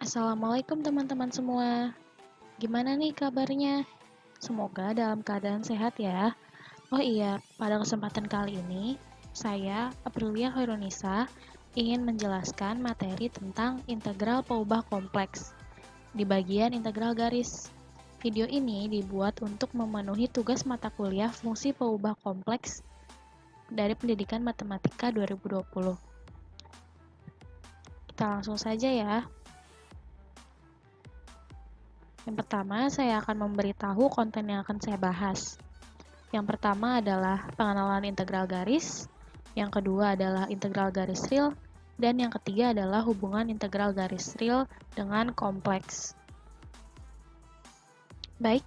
Assalamualaikum teman-teman semua. Gimana nih kabarnya? Semoga dalam keadaan sehat ya. Oh iya, pada kesempatan kali ini, saya, Aprilia Hoirunisa, ingin menjelaskan materi tentang integral peubah kompleks di bagian integral garis. Video ini dibuat untuk memenuhi tugas mata kuliah fungsi peubah kompleks dari Pendidikan Matematika 2020. Kita langsung saja ya. Yang pertama, saya akan memberitahu konten yang akan saya bahas. Yang pertama adalah pengenalan integral garis, yang kedua adalah integral garis real, dan yang ketiga adalah hubungan integral garis real dengan kompleks. Baik,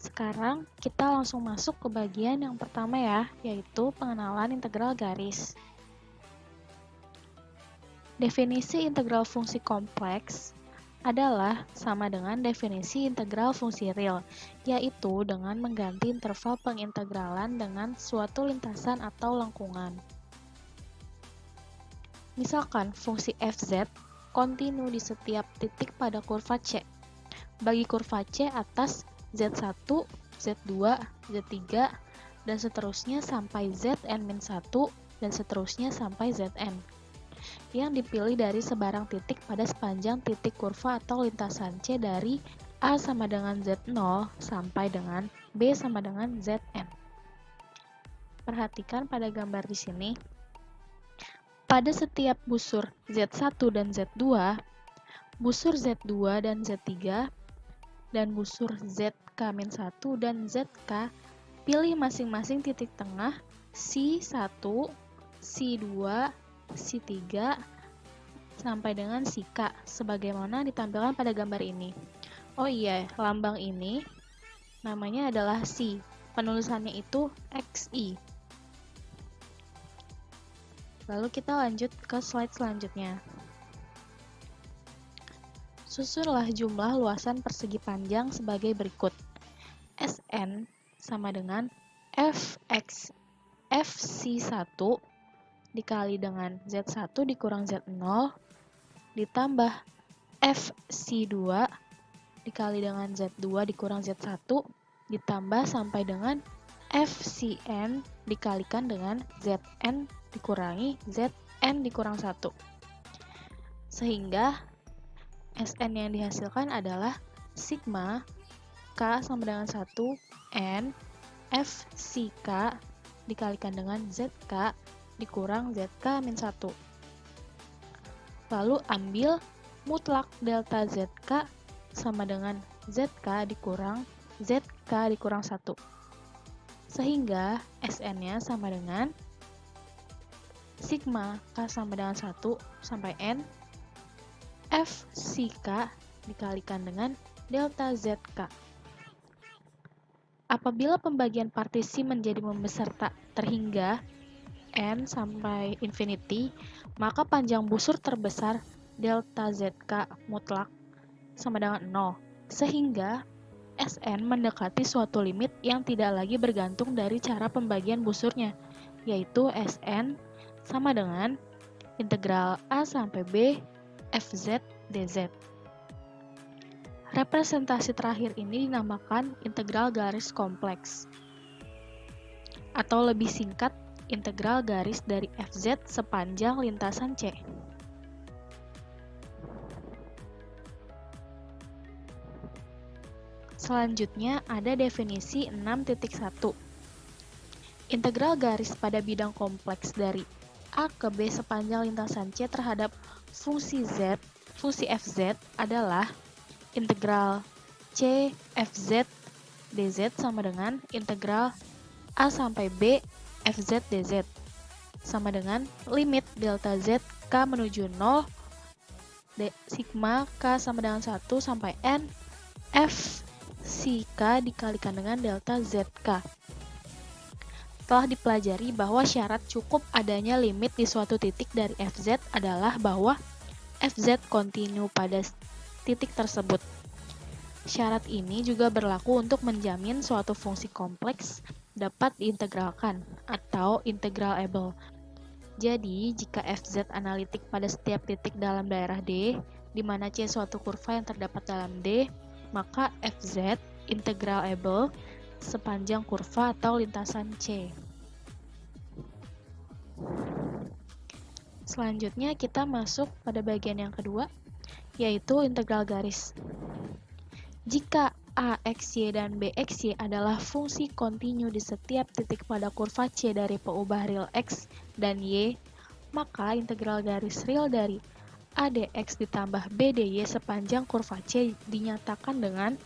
sekarang kita langsung masuk ke bagian yang pertama ya, yaitu pengenalan integral garis. Definisi integral fungsi kompleks adalah sama dengan definisi integral fungsi real, yaitu dengan mengganti interval pengintegralan dengan suatu lintasan atau lengkungan. Misalkan fungsi fz kontinu di setiap titik pada kurva C. Bagi kurva C atas z1, z2, z3, dan seterusnya sampai zn-1 dan seterusnya sampai zn. Yang dipilih dari sebarang titik pada sepanjang titik kurva atau lintasan C dari A sama dengan Z0 sampai dengan B sama dengan Zn. Perhatikan pada gambar di sini. Pada setiap busur Z1 dan Z2, busur Z2 dan Z3, dan busur ZK-1 dan ZK, pilih masing-masing titik tengah C1, C2, C3, sampai dengan si K, sebagaimana ditampilkan pada gambar ini. Oh iya, lambang ini namanya adalah Si. Penulisannya itu XI. Lalu kita lanjut ke slide selanjutnya. Susunlah jumlah luasan persegi panjang sebagai berikut. Sn sama dengan Fx FC1 dikali dengan Z1 dikurang Z0 ditambah FC2 dikali dengan Z2 dikurang Z1 ditambah sampai dengan FCN dikalikan dengan Zn dikurangi Zn dikurang 1. Sehingga Sn yang dihasilkan adalah sigma K sama dengan 1 N FCK dikalikan dengan ZK dikurang ZK-1. Lalu ambil mutlak delta ZK sama dengan ZK dikurang ZK dikurang 1. Sehingga Sn-nya sama dengan sigma K sama dengan 1 sampai N FCK dikalikan dengan delta ZK. Apabila pembagian partisi menjadi membesar terhingga N sampai infinity, maka panjang busur terbesar delta ZK mutlak sama dengan 0, sehingga Sn mendekati suatu limit yang tidak lagi bergantung dari cara pembagian busurnya, yaitu Sn sama dengan integral A sampai B Fz dz. Representasi terakhir ini dinamakan integral garis kompleks, atau lebih singkat integral garis dari Fz sepanjang lintasan C. Selanjutnya ada definisi 6.1. Integral garis pada bidang kompleks dari A ke B sepanjang lintasan C terhadap fungsi Z, fungsi Fz adalah integral C Fz dz sama dengan integral A sampai B Fz dz sama dengan limit delta Z K menuju 0 sigma K sama dengan 1 sampai N F si K dikalikan dengan delta ZK. Telah dipelajari bahwa syarat cukup adanya limit di suatu titik dari Fz adalah bahwa Fz kontinu pada titik tersebut. Syarat ini juga berlaku untuk menjamin suatu fungsi kompleks dapat diintegralkan atau integralable. Jadi, jika Fz analitik pada setiap titik dalam daerah D, di mana C suatu kurva yang terdapat dalam D, maka Fz integrable sepanjang kurva atau lintasan C. Selanjutnya kita masuk pada bagian yang kedua, yaitu integral garis. Jika AXY dan BXY adalah fungsi kontinu di setiap titik pada kurva C dari peubah real X dan Y, maka integral garis real dari ADX ditambah BDY sepanjang kurva C dinyatakan dengan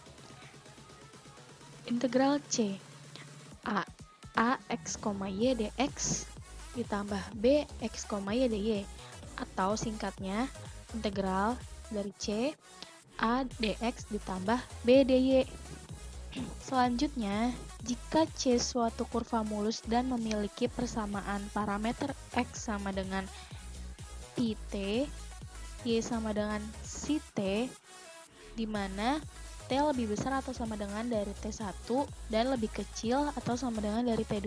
integral C AX, Y dx ditambah BX, Y dy, atau singkatnya integral dari C A dx ditambah B dy. Selanjutnya, jika C suatu kurva mulus dan memiliki persamaan parameter X sama dengan Pt, Y sama dengan Ct, di mana T lebih besar atau sama dengan dari T1 dan lebih kecil atau sama dengan dari T2,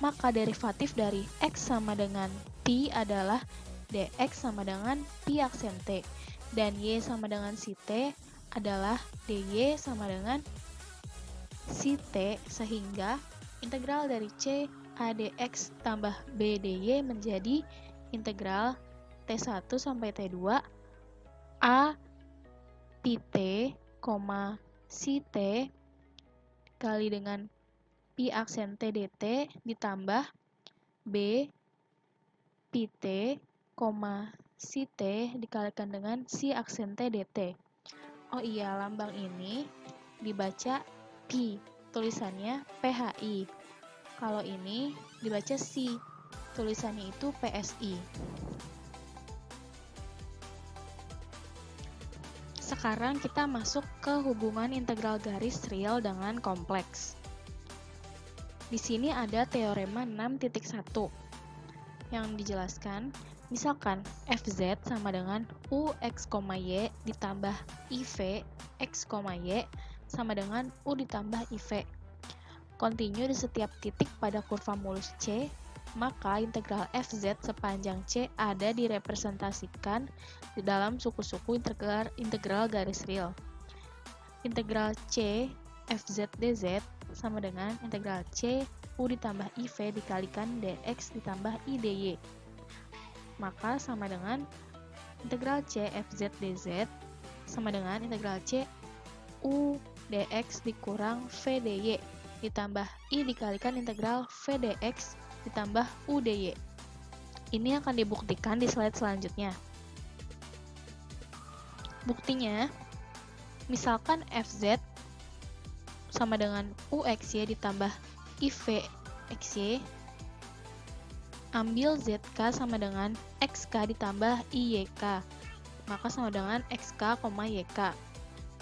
maka derivatif dari X sama dengan Pi adalah dx sama dengan Pi aksen T, dan Y sama dengan Ct adalah dy sama dengan Ct, sehingga integral dari C ADX tambah B dy menjadi integral T1 sampai T2 A Pt, Ct kali dengan Pi aksen T dt ditambah B Pt, Ct dikalikan dengan Si aksen T dt. Oh iya, lambang ini dibaca Pi, tulisannya PHI. Kalau ini dibaca Si, tulisannya itu PSI. Sekarang kita masuk ke hubungan integral garis real dengan kompleks. Di sini ada teorema 6.1 yang dijelaskan. Misalkan Fz sama dengan Ux, Y ditambah IV X, Y sama dengan U ditambah IV. Kontinu di setiap titik pada kurva mulus C, maka integral Fz sepanjang C ada direpresentasikan di dalam suku-suku integral garis real. Integral C Fz dz sama dengan integral C U ditambah IV dikalikan dx ditambah I dy. Maka sama dengan integral C Fz dz sama dengan integral C U dx dikurang V dy ditambah I dikalikan integral V dx ditambah U dy. Ini akan dibuktikan di slide selanjutnya. Buktinya, misalkan Fz sama dengan Uxy ditambah IVXY, ambil ZK sama dengan XK ditambah IYK, maka sama dengan XK, YK,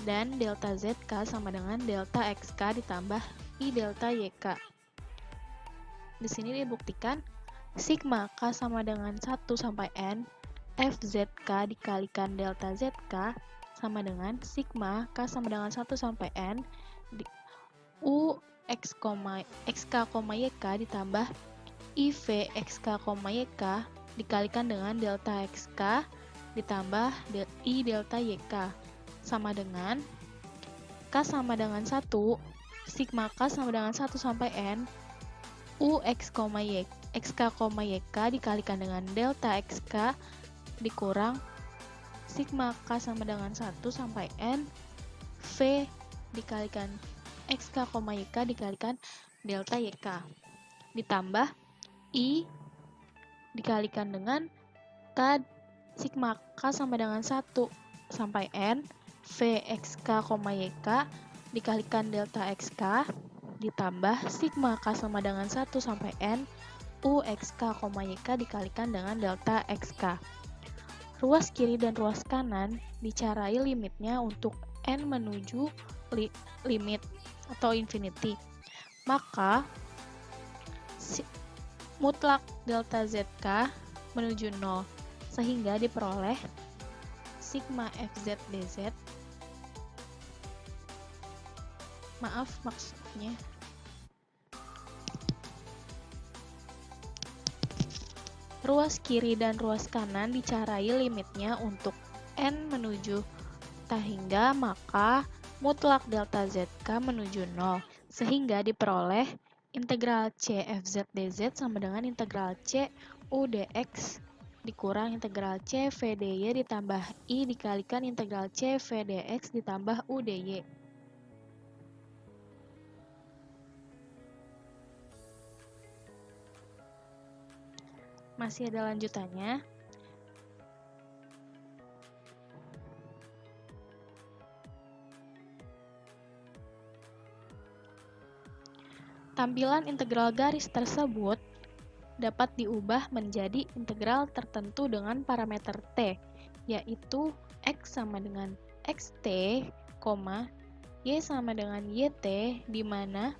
dan delta ZK sama dengan delta XK ditambah I delta YK. Di sini dibuktikan sigma K sama dengan 1 sampai N, FZK dikalikan delta ZK sama dengan sigma K sama dengan 1 sampai N, U X, XK, YK ditambah IV XK, YK dikalikan dengan delta XK ditambah I delta YK sama dengan K sama dengan 1, sigma K sama dengan 1 sampai N, U X, XK, YK dikalikan dengan delta XK dikurang sigma K sama dengan 1 sampai N, V dikalikan XK, YK dikalikan delta YK ditambah I dikalikan dengan K sigma K sama dengan 1 sampai N, V XK, YK dikalikan delta XK ditambah sigma K sama dengan 1 sampai N, U XK, YK dikalikan dengan delta XK. Ruas kiri dan ruas kanan dicarai limitnya untuk N menuju limit atau infinity, maka mutlak delta ZK menuju 0, sehingga diperoleh sigma Fz dz, maksudnya ruas kiri dan ruas kanan dicarai limitnya untuk N menuju tak hingga, maka mutlak delta ZK menuju 0, sehingga diperoleh integral C FZ dz sama dengan integral C U dx dikurang integral C V dy ditambah I dikalikan integral C V dx ditambah U dy. Masih ada lanjutannya. Tampilan integral garis tersebut dapat diubah menjadi integral tertentu dengan parameter t, yaitu x sama dengan xt, y sama dengan yt, di mana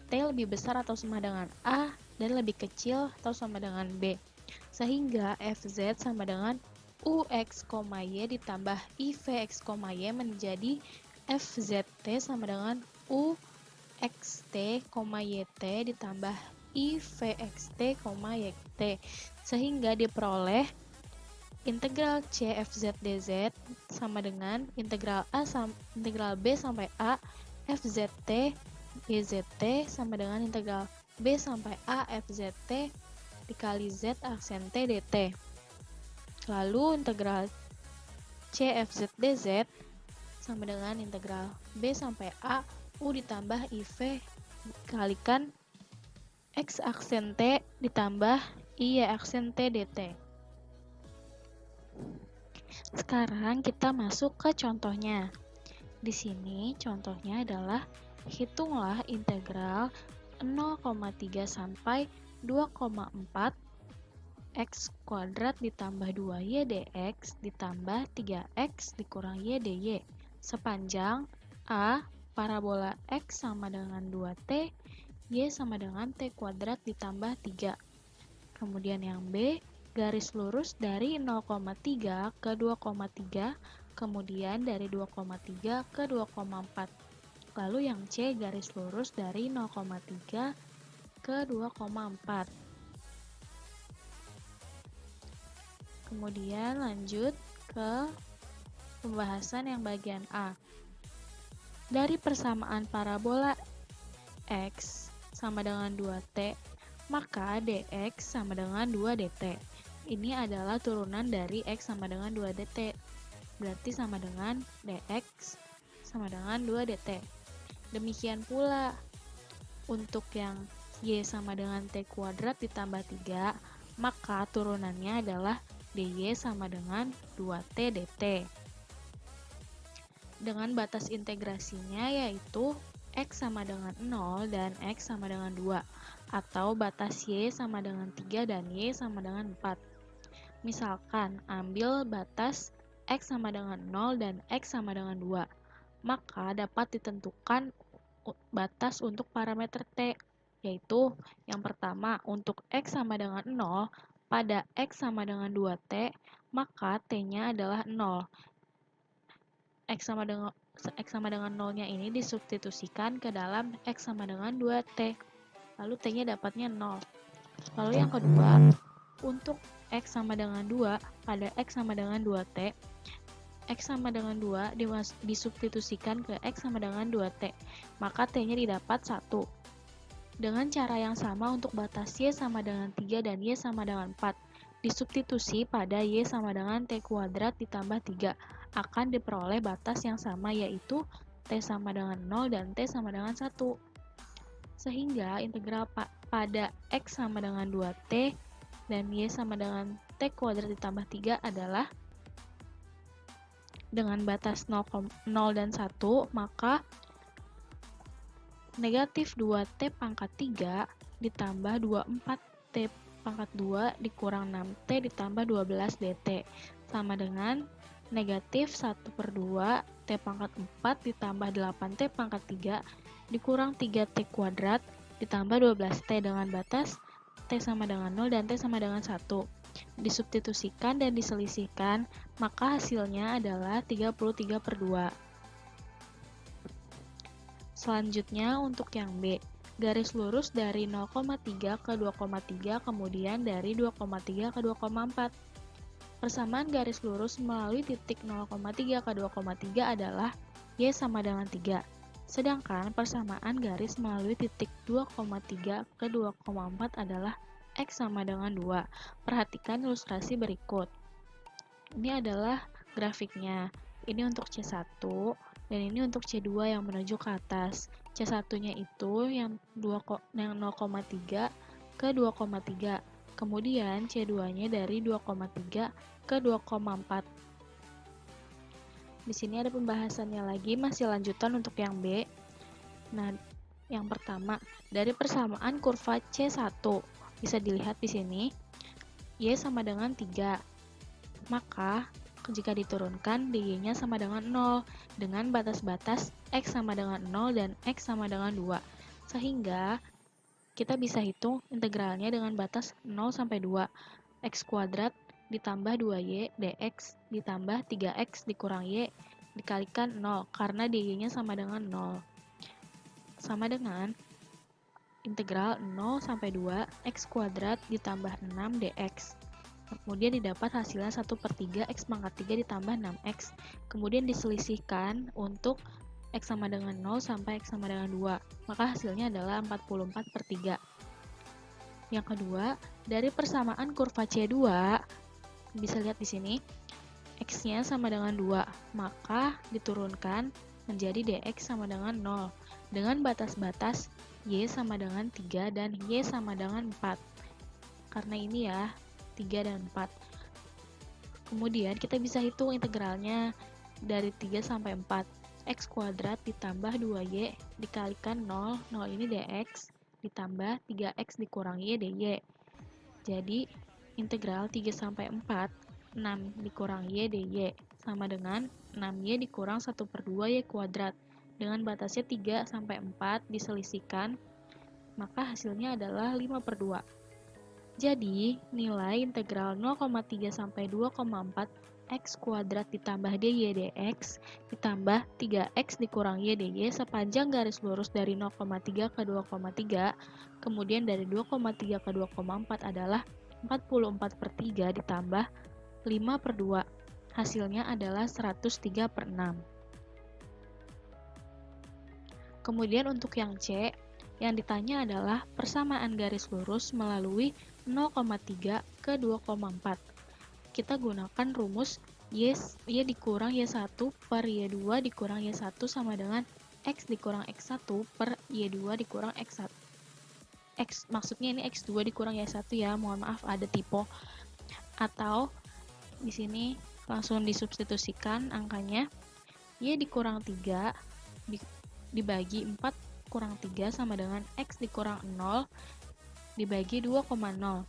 t lebih besar atau sama dengan a dan lebih kecil atau sama dengan b, sehingga fz sama dengan ux, y ditambah ivx, y menjadi fzt sama dengan uxt, yt ditambah ivxt, yt, sehingga diperoleh integral C fz dz sama dengan integral B sampai A fzt dzt sama dengan integral B sampai A fzt dikali z aksen t dt. Lalu integral C fz dz sama dengan integral B sampai A U ditambah IV dikalikan X aksen T ditambah Y aksen T dt. Sekarang kita masuk ke contohnya. Di sini contohnya adalah hitunglah integral 0,3 sampai 2,4 X kuadrat ditambah 2Y dx ditambah 3X dikurang Y dy sepanjang A parabola X sama dengan 2T, Y sama dengan T kuadrat ditambah 3. Kemudian yang B, garis lurus dari 0,3 ke 2,3, kemudian dari 2,3 ke 2,4. Lalu yang C, garis lurus dari 0,3 ke 2,4. Kemudian lanjut ke pembahasan yang bagian A. Dari persamaan parabola X sama dengan 2T, maka dx sama dengan 2 dt. Ini adalah turunan dari x sama dengan 2 dt. Berarti sama dengan dx sama dengan 2 dt. Demikian pula untuk yang y sama dengan t kuadrat ditambah 3, maka turunannya adalah dy sama dengan 2t dt. Dengan batas integrasinya yaitu x sama dengan 0 dan x sama dengan 2, atau batas y sama dengan 3 dan y sama dengan 4. Misalkan, ambil batas x sama dengan 0 dan x sama dengan 2, maka dapat ditentukan batas untuk parameter t, yaitu yang pertama, untuk x sama dengan 0, pada x sama dengan 2t, maka t-nya adalah 0. X sama dengan 0-nya ini disubstitusikan ke dalam X sama dengan 2T. Lalu T-nya dapatnya 0. Lalu yang kedua, untuk X sama dengan 2, pada X sama dengan 2T, X sama dengan 2 disubstitusikan ke X sama dengan 2T, maka T-nya didapat 1. Dengan cara yang sama untuk batas Y sama dengan 3 dan Y sama dengan 4, disubstitusi pada Y sama dengan T kuadrat ditambah 3, akan diperoleh batas yang sama yaitu T sama dengan 0 dan T sama dengan 1. Sehingga integral pada X sama dengan 2T dan Y sama dengan T kuadrat ditambah 3 adalah dengan batas 0 dan 1, maka negatif 2T pangkat 3 ditambah 24T pangkat 2 dikurang 6T ditambah 12 dt sama dengan negatif 1/2 T pangkat 4 ditambah 8T pangkat 3 dikurang 3T kuadrat ditambah 12T dengan batas T sama dengan 0 dan T sama dengan 1. Disubstitusikan dan diselisihkan, maka hasilnya adalah 33/2. Selanjutnya untuk yang B, garis lurus dari 0,3 ke 2,3, kemudian dari 2,3 ke 2,4. Persamaan garis lurus melalui titik 0,3 ke 2,3 adalah Y sama dengan 3. Sedangkan persamaan garis melalui titik 2,3 ke 2,4 adalah X sama dengan 2. Perhatikan ilustrasi berikut. Ini adalah grafiknya. Ini untuk C1 dan ini untuk C2 yang menuju ke atas. C1-nya itu yang 0,3 ke 2,3. Kemudian C2-nya dari 2,3 ke 2,4. Di sini ada pembahasannya lagi, masih lanjutan untuk yang B. Nah, yang pertama, dari persamaan kurva C1, bisa dilihat di sini, Y sama dengan 3. Maka, jika diturunkan, dy-nya sama dengan 0, dengan batas-batas X sama dengan 0 dan X sama dengan 2. Sehingga, kita bisa hitung integralnya dengan batas 0 sampai 2. X kuadrat ditambah 2y dx ditambah 3x dikurang y dikalikan 0 karena dy-nya sama dengan 0. Sama dengan integral 0 sampai 2 x kuadrat ditambah 6 dx. Kemudian didapat hasilnya 1/3 x pangkat 3 ditambah 6x. Kemudian diselisihkan untuk x sama dengan 0 sampai x sama dengan 2. Maka hasilnya adalah 44/3. Yang kedua, dari persamaan kurva C2, bisa lihat di sini, X-nya sama dengan 2, maka diturunkan menjadi dx sama dengan 0, dengan batas-batas y sama dengan 3 dan y sama dengan 4. Karena ini ya, 3 dan 4. Kemudian kita bisa hitung integralnya dari 3 sampai 4. X kuadrat ditambah 2y dikalikan 0, 0 ini dx, ditambah 3x dikurang y dy. Jadi, integral 3 sampai 4, 6 dikurang y dy, sama dengan 6y dikurang 1/2 y kuadrat. Dengan batasnya 3 sampai 4 diselisihkan, maka hasilnya adalah 5/2. Jadi, nilai integral 0,3 sampai 2,4 x kuadrat ditambah dy dx ditambah 3x dikurang y dy sepanjang garis lurus dari 0,3 ke 2,3, kemudian dari 2,3 ke 2,4 adalah 44/3 ditambah 5/2. Hasilnya adalah 103/6. Kemudian untuk yang C, yang ditanya adalah persamaan garis lurus melalui 0,3 ke 2,4. Kita gunakan rumus y dikurang y1 per y2 dikurang y1 sama dengan x dikurang x1 per y2 dikurang x1. Maksudnya ini x2 dikurang y1 ya, mohon maaf ada typo. Atau di sini langsung disubstitusikan angkanya, y dikurang 3 dibagi 4 kurang 3 sama dengan x dikurang 0 dibagi 2,0.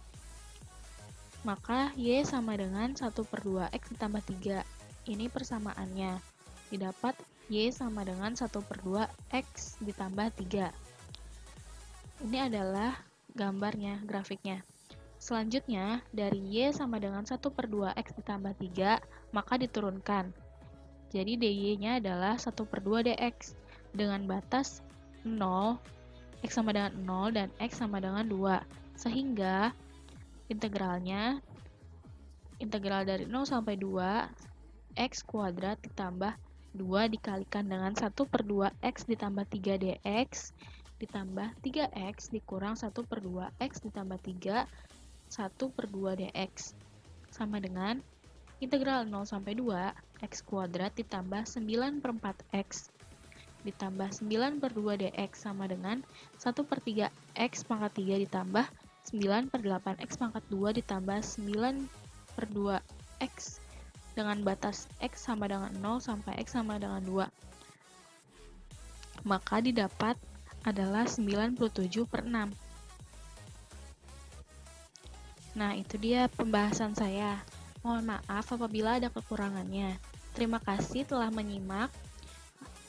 Maka y sama dengan 1/2 x ditambah 3. Ini persamaannya. Didapat y sama dengan 1/2 x ditambah 3. Ini adalah gambarnya, grafiknya. Selanjutnya, dari y sama dengan 1/2 x ditambah 3, maka diturunkan. Jadi dy-nya adalah 1/2 dx dengan batas 0, x sama dengan 0 dan x sama dengan 2. Sehingga integralnya, integral dari 0 sampai 2, x kuadrat ditambah 2 dikalikan dengan 1/2 x ditambah 3 dx, ditambah 3x dikurang 1/2 x ditambah 3, 1/2 dx. Sama dengan integral 0 sampai 2, x kuadrat ditambah 9/4x, ditambah 9/2 dx sama dengan 1/3 x pangkat 3 ditambah 9/8 x pangkat 2 ditambah 9/2 x dengan batas x sama dengan 0 sampai x sama dengan 2. Maka didapat adalah 97/6. Nah, itu dia pembahasan saya. Mohon maaf apabila ada kekurangannya. Terima kasih telah menyimak.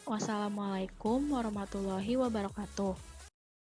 Wassalamualaikum warahmatullahi wabarakatuh.